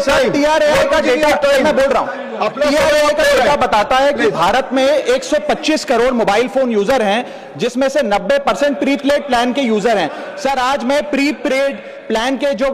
TRAI का data मैं बोल रहा हूं, TRAI का डेटा बताता है कि भारत में 125 करोड़ मोबाइल फोन यूजर हैं, जिसमें से 90% प्रीपेड प्लान के यूजर हैं। सर, आज मैं प्रीपेड प्लान के जो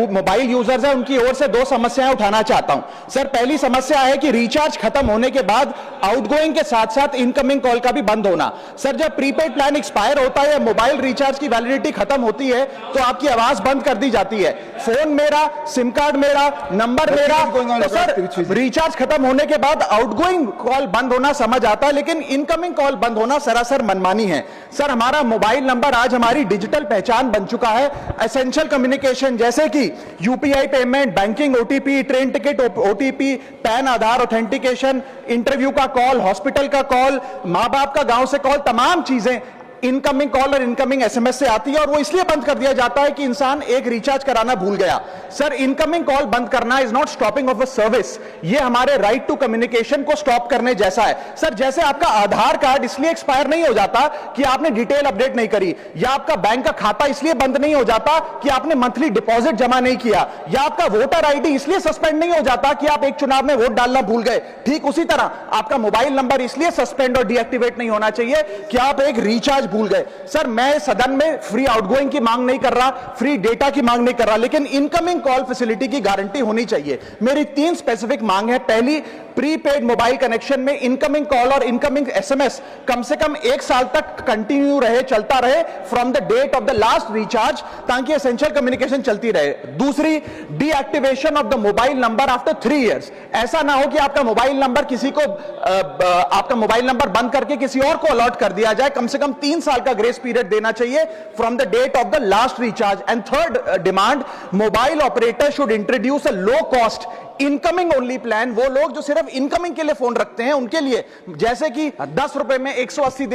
मोबाइल यूजर्स हैं उनकी ओर से दो समस्याएं उठाना चाहता हूं। सर, पहली समस्या है कि रिचार्ज खत्म होने के बाद आउटगोइंग के साथ साथ इनकमिंग कॉल का भी बंद होना। सर, जब प्रीपेड प्लान एक्सपायर होता है या मोबाइल रिचार्ज की वैलिडिटी खत्म होती है तो आपकी आवाज बंद कर दी जाती है। फोन मेरा, सिम कार्ड मेरा, नंबर मेरा, तो सर रिचार्ज खत्म होने के बाद आउटगोइंग कॉल बंद होना समझ आता है, लेकिन इनकमिंग कॉल बंद होना सरासर मनमानी है। सर, हमारा मोबाइल नंबर आज हमारी डिजिटल पहचान बन चुका है। एसेंशियल कम्युनिकेशन जैसे कि UPI payment, banking, OTP, train ticket OTP, pan Aadhaar authentication, interview का कॉल, हॉस्पिटल का कॉल, मां बाप का गांव से कॉल, तमाम चीजें इनकमिंग कॉल और इनकमिंग एसएमएस से आती है, और वो इसलिए बंद कर दिया जाता है कि इंसान एक रिचार्ज कराना भूल गया। सर, इनकमिंग कॉल बंद करना is not stopping of a service, ये हमारे राइट टू कम्युनिकेशन को स्टॉप करने जैसा है। सर, जैसे आपका आधार कार्ड इसलिए एक्सपायर नहीं हो जाता कि आपने डिटेल अपडेट नहीं करी, या आपका बैंक का खाता इसलिए बंद नहीं हो जाता कि आपने मंथली डिपॉजिट जमा नहीं किया, या आपका वोटर आईडी इसलिए सस्पेंड नहीं हो जाता कि आप एक चुनाव में वोट डालना भूल गए। ठीक उसी तरह आपका मोबाइल नंबर इसलिए सस्पेंड और डीएक्टिवेट नहीं होना चाहिए कि आप एक रिचार्ज भूल गए। सर, मैं सदन में फ्री आउटगोइंग की मांग नहीं कर रहा, फ्री डेटा की मांग नहीं कर रहा, लेकिन इनकमिंग कॉल फैसिलिटी की गारंटी होनी चाहिए। मेरी 3 स्पेसिफिक मांग है। पहली, प्रीपेड मोबाइल कनेक्शन में इनकमिंग कॉल और इनकमिंग एसएमएस कम से कम 1 साल तक कंटिन्यू रहे, चलता रहे from the date of the last recharge, ताकि एसेंशियल कम्युनिकेशन चलती रहे। दूसरी, deactivation of the mobile number after 3 years. ऐसा ना हो कि आपका मोबाइल नंबर किसी को आपका मोबाइल नंबर बंद करके किसी और को अलॉट कर दिया जाए। कम से कम 3 साल का ग्रेस पीरियड देना चाहिए from the date of the last recharge. And third demand, mobile operator should introduce a low cost incoming only plan. वो लोग जो सिर्फ इनकमिंग के लिए फोन रखते हैं उनके लिए, जैसे कि 10 रुपए में 180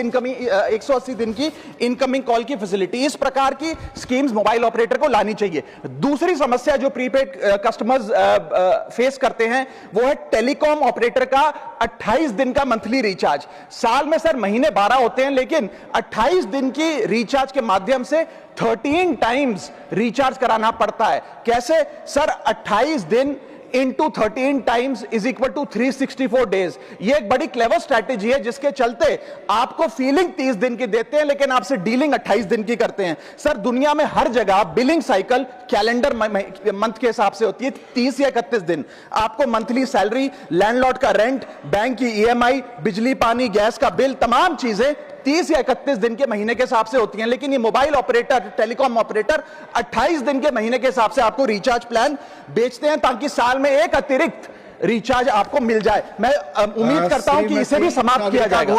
दिन की इनकमिंग कॉल की फैसिलिटी, इस प्रकार की स्कीम्स मोबाइल ऑपरेटर को लानी चाहिए। दूसरी समस्या जो प्रीपेड कस्टमर्स फेस करते हैं वो है टेलीकॉम ऑपरेटर का 28 दिन का मंथली रिचार्ज। साल में सर महीने 12 होते हैं, लेकिन 28 दिन की रिचार्ज के माध्यम से 13 टाइम्स रिचार्ज कराना पड़ता है। कैसे सर? 28 दिन into 13 times is equal to 364 days. ये एक बड़ी क्लेवर स्ट्रैटेजी है, जिसके चलते आपको फीलिंग 30 दिन की देते हैं, लेकिन आपसे डीलिंग 28 दिन की करते हैं। सर, दुनिया में हर जगह बिलिंग साइकिल कैलेंडर मंथ के हिसाब से होती है, 30 या 31 दिन। आपको मंथली सैलरी, लैंडलॉर्ड का रेंट, बैंक की ईएमआई, बिजली पानी गैस का बिल, तमाम चीजें 30 या 31 दिन के महीने के हिसाब से होती हैं। लेकिन ये मोबाइल ऑपरेटर, टेलीकॉम ऑपरेटर 28 दिन के महीने के हिसाब से आपको रिचार्ज प्लान बेचते हैं, ताकि साल में एक अतिरिक्त रिचार्ज आपको मिल जाए। मैं उम्मीद करता हूं कि इसे भी समाप्त किया जाएगा।